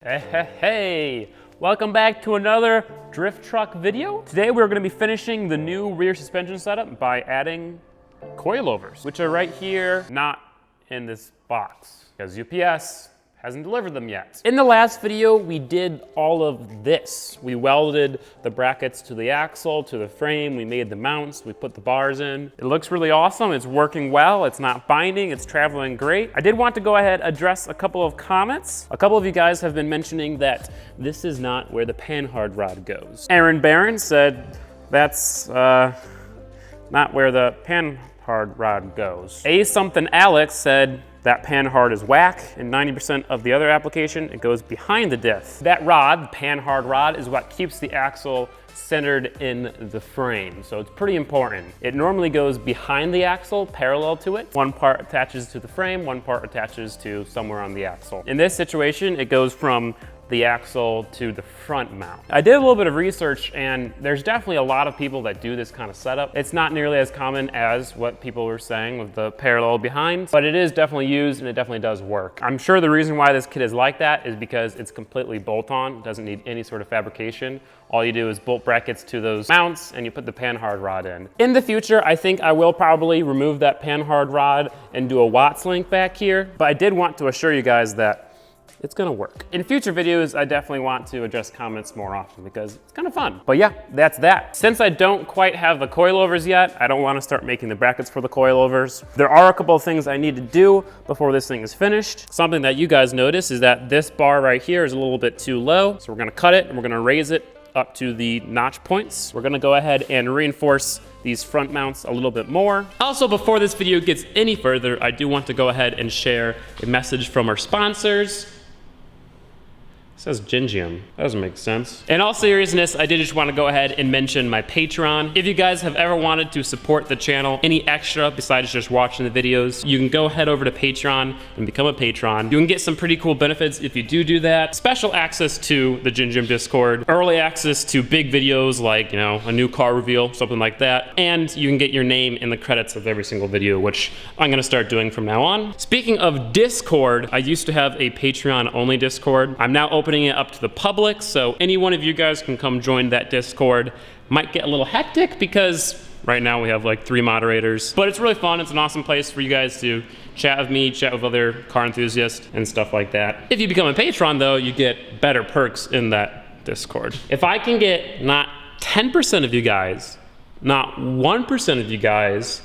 Hey, welcome back to another drift truck video. Today we're going to be finishing the new rear suspension setup by adding coilovers, which are right here, not in this box, because UPS hasn't delivered them yet. In the last video, we did all of this. We welded the brackets to the axle, to the frame, we made the mounts, we put the bars in. It looks really awesome, it's working well, it's not binding, it's traveling great. I did want to go ahead and address a couple of comments. A couple of you guys have been mentioning that this is not where the panhard rod goes. Aaron Barron said that's not where the panhard rod goes. A something Alex said that panhard is whack, and 90% of the other application, it goes behind the diff. That rod, the panhard rod, is what keeps the axle centered in the frame, so it's pretty important. It normally goes behind the axle, parallel to it. One part attaches to the frame, one part attaches to somewhere on the axle. In this situation, it goes from the axle to the front mount. I did a little bit of research, and there's definitely a lot of people that do this kind of setup. It's not nearly as common as what people were saying with the parallel behind, but it is definitely used and it definitely does work. I'm sure the reason why this kit is like that is because it's completely bolt-on. It doesn't need any sort of fabrication. All you do is bolt brackets to those mounts and you put the panhard rod in. In the future, I think I will probably remove that panhard rod and do a Watts link back here, but I did want to assure you guys that it's gonna work. In future videos, I definitely want to address comments more often because it's kind of fun. But yeah, that's that. Since I don't quite have the coilovers yet, I don't want to start making the brackets for the coilovers. There are a couple of things I need to do before this thing is finished. Something that you guys notice is that this bar right here is a little bit too low. So we're gonna cut it and we're gonna raise it up to the notch points. We're gonna go ahead and reinforce these front mounts a little bit more. Also, before this video gets any further, I do want to go ahead and share a message from our sponsors. It says Gingium. That doesn't make sense. In all seriousness, I did just want to go ahead and mention my Patreon. If you guys have ever wanted to support the channel any extra besides just watching the videos, you can go head over to Patreon and become a patron. You can get some pretty cool benefits if you do that. Special access to the Gingium Discord, early access to big videos like, you know, a new car reveal, something like that. And you can get your name in the credits of every single video, which I'm gonna start doing from now on. Speaking of Discord, I used to have a Patreon only Discord. I'm now opening it up to the public, so any one of you guys can come join that Discord. Might get a little hectic because right now we have like 3 moderators, but it's really fun. It's an awesome place for you guys to chat with me, chat with other car enthusiasts and stuff like that. If you become a patron though, you get better perks in that Discord. If I can get not 10% of you guys, not 1% of you guys,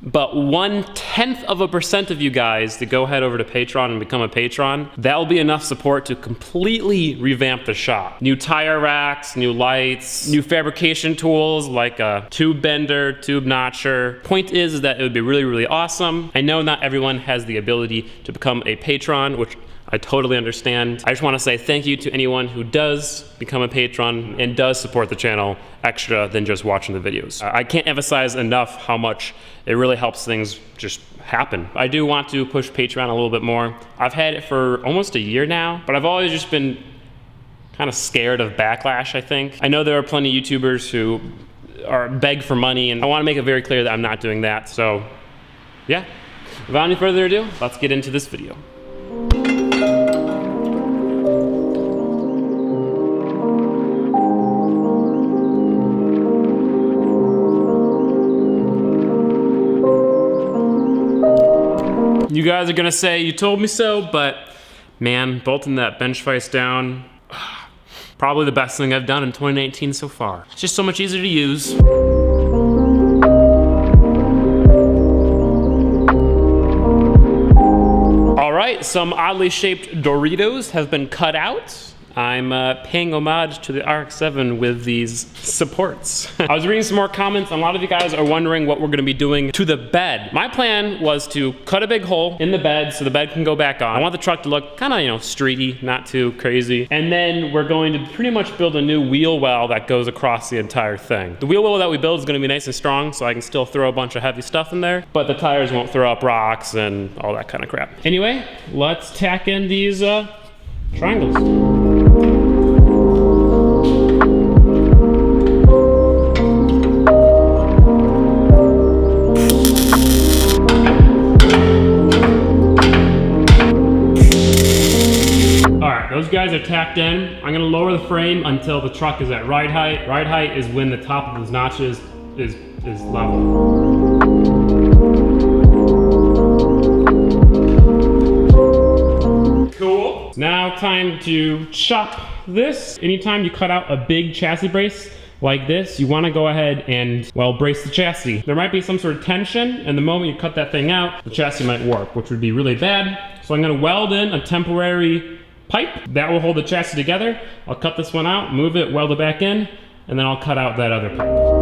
but 0.1% of you guys to go head over to Patreon and become a patron, that will be enough support to completely revamp the shop. New tire racks, new lights, new fabrication tools like a tube bender, tube notcher. Point is that it would be really, really awesome. I know not everyone has the ability to become a patron, which I totally understand. I just want to say thank you to anyone who does become a patron and does support the channel extra than just watching the videos. I can't emphasize enough how much it really helps things just happen. I do want to push Patreon a little bit more. I've had it for almost a year now, but I've always just been kind of scared of backlash, I think. I know there are plenty of YouTubers who beg for money, and I want to make it very clear that I'm not doing that. So yeah, without any further ado, let's get into this video. You guys are gonna say, you told me so, but man, bolting that bench vise down, probably the best thing I've done in 2019 so far. It's just so much easier to use. All right, some oddly shaped Doritos have been cut out. I'm paying homage to the RX-7 with these supports. I was reading some more comments, and a lot of you guys are wondering what we're gonna be doing to the bed. My plan was to cut a big hole in the bed so the bed can go back on. I want the truck to look kind of, you know, streety, not too crazy. And then we're going to pretty much build a new wheel well that goes across the entire thing. The wheel well that we build is gonna be nice and strong, so I can still throw a bunch of heavy stuff in there, but the tires won't throw up rocks and all that kind of crap. Anyway, let's tack in these triangles. Those guys are tacked in. I'm gonna lower the frame until the truck is at ride height. Ride height is when the top of those notches is level. Cool. Now time to chop this. Anytime you cut out a big chassis brace like this, you want to go ahead and, well, brace the chassis. There might be some sort of tension, and the moment you cut that thing out, the chassis might warp, which would be really bad. So I'm going to weld in a temporary pipe that will hold the chassis together. I'll cut this one out, move it, weld it back in, and then I'll cut out that other pipe.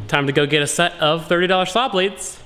Time to go get a set of $30 saw blades.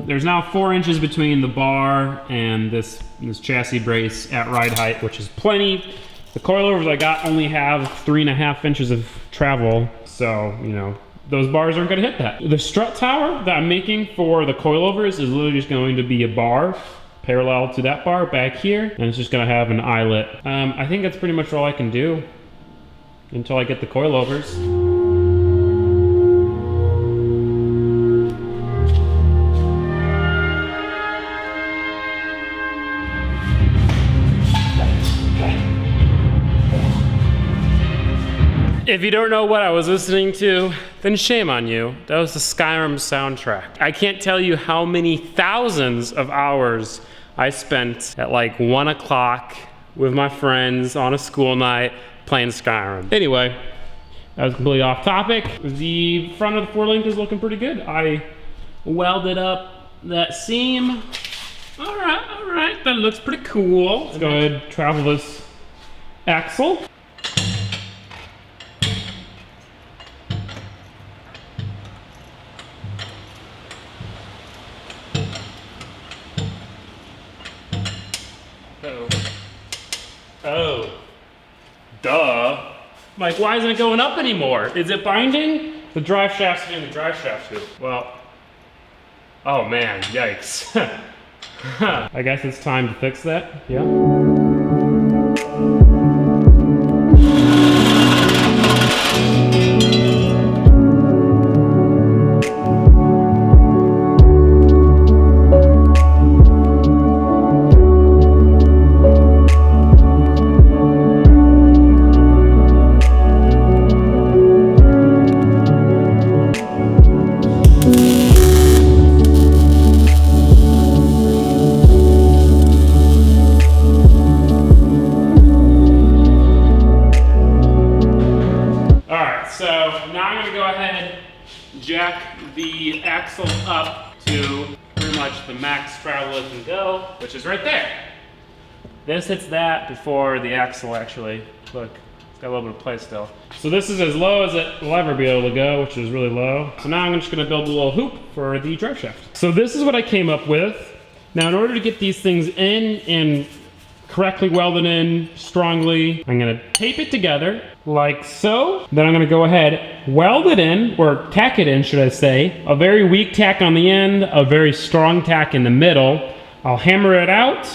There's now 4 inches between the bar and this chassis brace at ride height, which is plenty. The coilovers I got only have 3.5 inches of travel, so, you know, those bars aren't gonna hit that. The strut tower that I'm making for the coilovers is literally just going to be a bar parallel to that bar back here, and it's just gonna have an eyelet. I think that's pretty much all I can do until I get the coilovers. If you don't know what I was listening to, then shame on you. That was the Skyrim soundtrack. I can't tell you how many thousands of hours I spent at like 1 o'clock with my friends on a school night playing Skyrim. Anyway, that was completely off topic. The front of the 4-link is looking pretty good. I welded up that seam. All right, that looks pretty cool. Let's go ahead and travel this axle. Oh, duh. Like, why isn't it going up anymore? Is it binding? The drive shaft's doing the drive shaft too. Well, oh man, yikes. I guess it's time to fix that, yeah? Jack the axle up to pretty much the max travel it can go, which is right there. This hits that before the axle actually, look, it's got a little bit of play still. So this is as low as it will ever be able to go, which is really low. So now I'm just gonna build a little hoop for the drive shaft. So this is what I came up with. Now in order to get these things in and correctly welded in strongly, I'm gonna tape it together like so. Then I'm gonna go ahead, weld it in, or tack it in, should I say. A very weak tack on the end, a very strong tack in the middle. I'll hammer it out,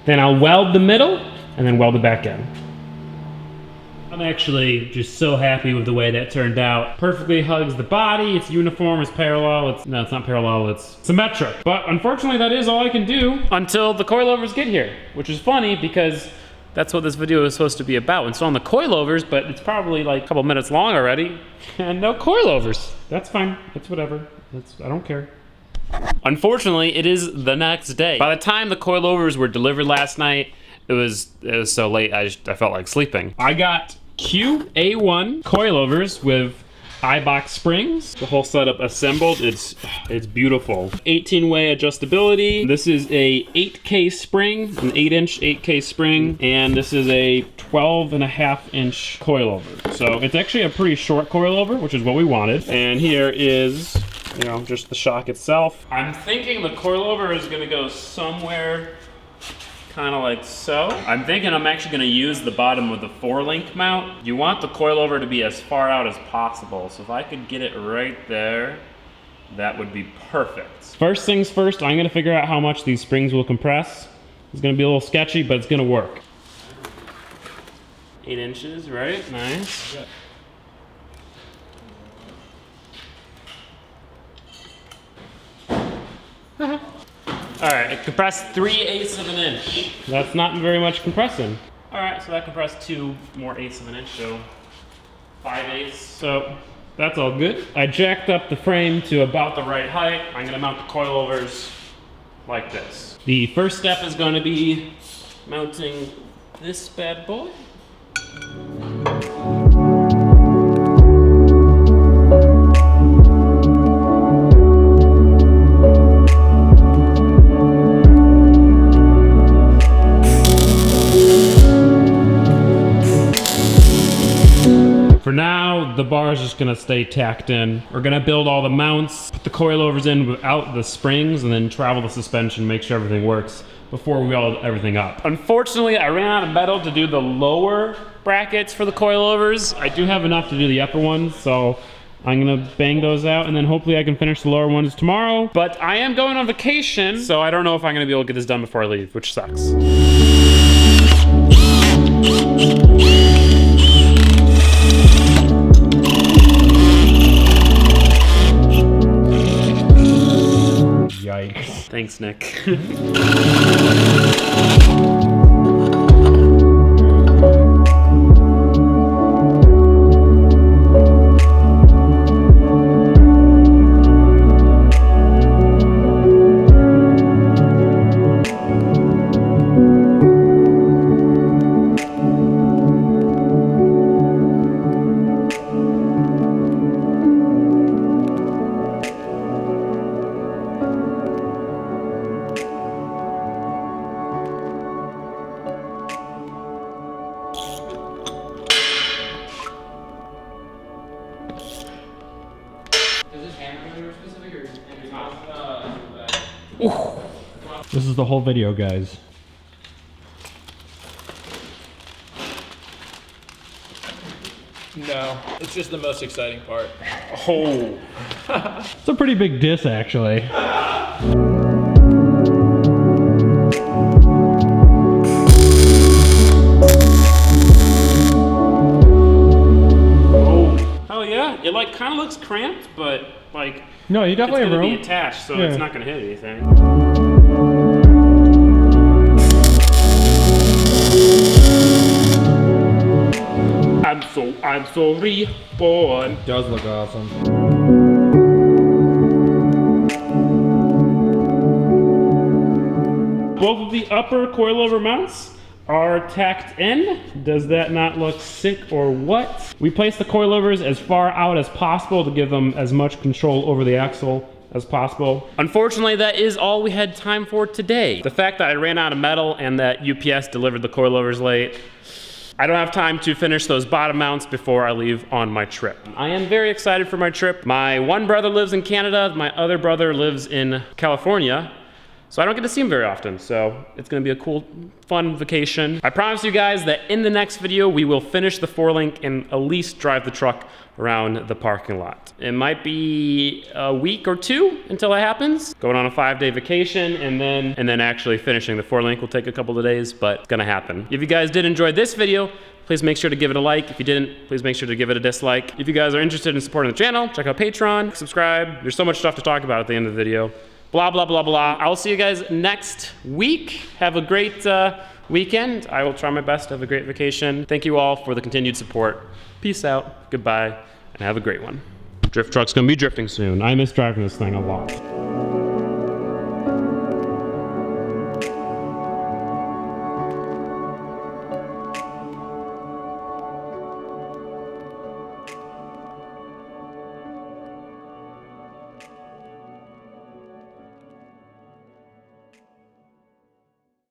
then I'll weld the middle, and then weld it back in. I'm actually just so happy with the way that turned out. Perfectly hugs the body, it's uniform, it's parallel, no, it's not parallel, it's symmetric. But unfortunately, that is all I can do until the coilovers get here, which is funny because that's what this video is supposed to be about. It's on the coilovers, but it's probably like a couple minutes long already, and no coilovers. That's fine, it's whatever, I don't care. Unfortunately, it is the next day. By the time the coilovers were delivered last night, it was so late I felt like sleeping. I got QA1 coilovers with iBox springs. The whole setup assembled. It's beautiful. 18-way adjustability. This is a 8K spring, an 8-inch 8K spring, and this is a 12.5-inch coilover. So it's actually a pretty short coilover, which is what we wanted. And here is, you know, just the shock itself. I'm thinking the coilover is gonna go somewhere kind of like so. I'm thinking I'm actually gonna use the bottom with the 4-link mount. You want the coilover to be as far out as possible. So if I could get it right there, that would be perfect. First things first, I'm gonna figure out how much these springs will compress. It's gonna be a little sketchy, but it's gonna work. 8 inches, right? Nice. All right, it compressed 3/8 of an inch. That's not very much compressing. All right, so that compressed 2 more eighths of an inch, so 5/8. So that's all good. I jacked up the frame to about the right height. I'm gonna mount the coilovers like this. The first step is gonna be mounting this bad boy. For now, the bar is just gonna stay tacked in. We're gonna build all the mounts, put the coilovers in without the springs, and then travel the suspension, make sure everything works before we weld everything up. Unfortunately, I ran out of metal to do the lower brackets for the coilovers. I do have enough to do the upper ones, so I'm gonna bang those out, and then hopefully I can finish the lower ones tomorrow. But I am going on vacation, so I don't know if I'm gonna be able to get this done before I leave, which sucks. Yikes. Thanks, Nick. This is the whole video, guys. No, it's just the most exciting part. Oh. It's a pretty big diss, actually. Oh. Hell yeah. It like kind of looks cramped, but like No, you definitely have it's gonna room. be attached, so Yeah. it's not gonna hit anything. I'm so reborn. Does look awesome. Both of the upper coilover mounts are tacked in. Does that not look sick or what? We place the coilovers as far out as possible to give them as much control over the axle as possible. Unfortunately, that is all we had time for today. The fact that I ran out of metal and that UPS delivered the coilovers late, I don't have time to finish those bottom mounts before I leave on my trip. I am very excited for my trip. My one brother lives in Canada, my other brother lives in California, so I don't get to see him very often, so it's gonna be a cool, fun vacation. I promise you guys that in the next video, we will finish the 4-link and at least drive the truck around the parking lot. It might be a week or 2 until that happens. Going on a 5-day vacation and then actually finishing the 4-link will take a couple of days, but it's gonna happen. If you guys did enjoy this video, please make sure to give it a like. If you didn't, please make sure to give it a dislike. If you guys are interested in supporting the channel, check out Patreon, subscribe. There's so much stuff to talk about at the end of the video. Blah, blah, blah, blah. I will see you guys next week. Have a great weekend. I will try my best to have a great vacation. Thank you all for the continued support. Peace out, goodbye, and have a great one. Drift truck's gonna be drifting soon. I miss driving this thing a lot.